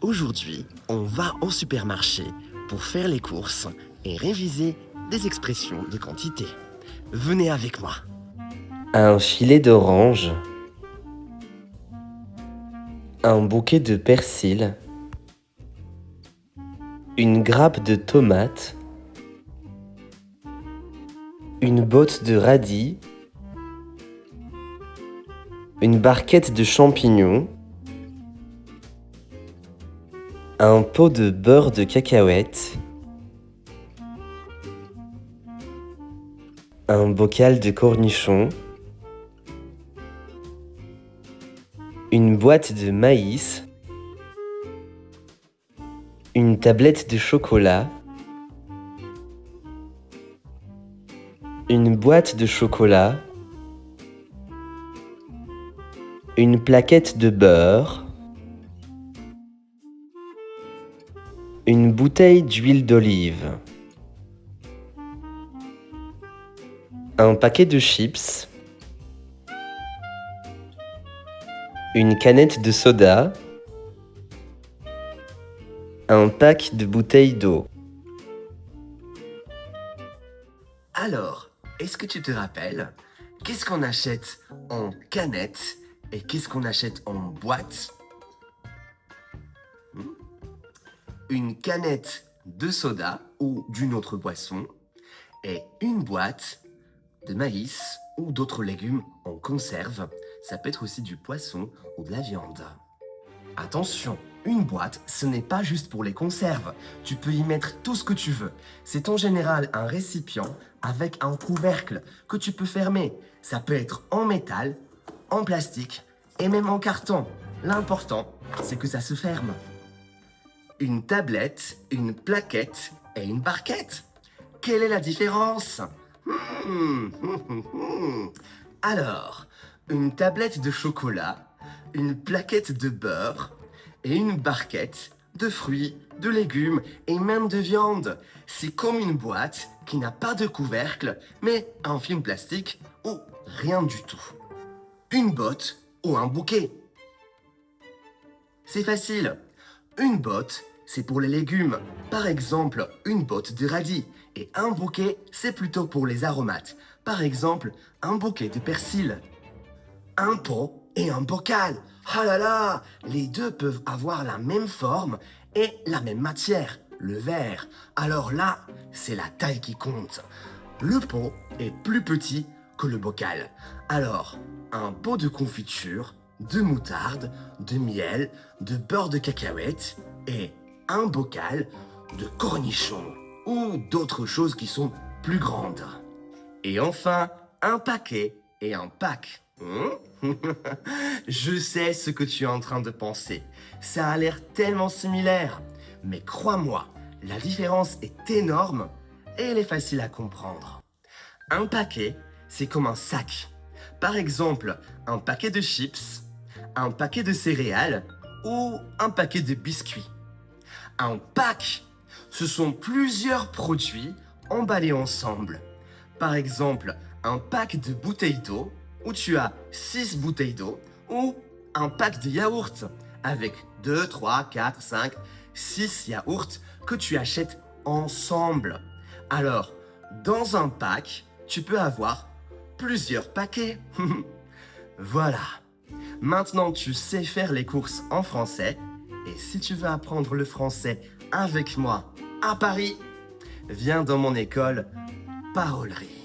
Aujourd'hui, on va au supermarché pour faire les courses et réviser des expressions de quantité. Venez avec moi. Un filet d'orange, un bouquet de persil, une grappe de tomates, une botte de radis, une barquette de champignons, un pot de beurre de cacahuète, un bocal de cornichons, une boîte de maïs, une tablette de chocolat, une boîte de chocolat, une plaquette de beurre, une bouteille d'huile d'olive, un paquet de chips, une canette de soda, un pack de bouteilles d'eau. Alors, est-ce que tu te rappelles qu'est-ce qu'on achète en canette et qu'est-ce qu'on achète en boîte? Une canette de soda ou d'une autre boisson et une boîte de maïs ou d'autres légumes en conserve. Ça peut être aussi du poisson ou de la viande. Attention, une boîte, ce n'est pas juste pour les conserves. Tu peux y mettre tout ce que tu veux. C'est en général un récipient avec un couvercle que tu peux fermer. Ça peut être en métal, en plastique et même en carton. L'important, c'est que ça se ferme. Une tablette, une plaquette et une barquette. Quelle est la différence? Alors, une tablette de chocolat, une plaquette de beurre et une barquette de fruits, de légumes et même de viande. C'est comme une boîte qui n'a pas de couvercle, mais un film plastique ou rien du tout. Une botte ou un bouquet. C'est facile. Une botte, c'est pour les légumes. Par exemple, une botte de radis. Et un bouquet, c'est plutôt pour les aromates. Par exemple, un bouquet de persil. Un pot et un bocal. Ah là là, les deux peuvent avoir la même forme et la même matière, le verre. Alors là, c'est la taille qui compte. Le pot est plus petit que le bocal. Alors, un pot de confiture, de moutarde, de miel, de beurre de cacahuète et un bocal de cornichons ou d'autres choses qui sont plus grandes. Et enfin, un paquet et un pack. Je sais ce que tu es en train de penser. Ça a l'air tellement similaire. Mais crois-moi, la différence est énorme et elle est facile à comprendre. Un paquet, c'est comme un sac. Par exemple, un paquet de chips, un paquet de céréales ou un paquet de biscuits. Un pack, ce sont plusieurs produits emballés ensemble. Par exemple, un pack de bouteilles d'eau où tu as 6 bouteilles d'eau ou un pack de yaourts avec 2, 3, 4, 5, 6 yaourts que tu achètes ensemble. Alors, dans un pack, tu peux avoir plusieurs paquets. Voilà. Maintenant, tu sais faire les courses en français. Et si tu veux apprendre le français avec moi à Paris, viens dans mon école Parolerie.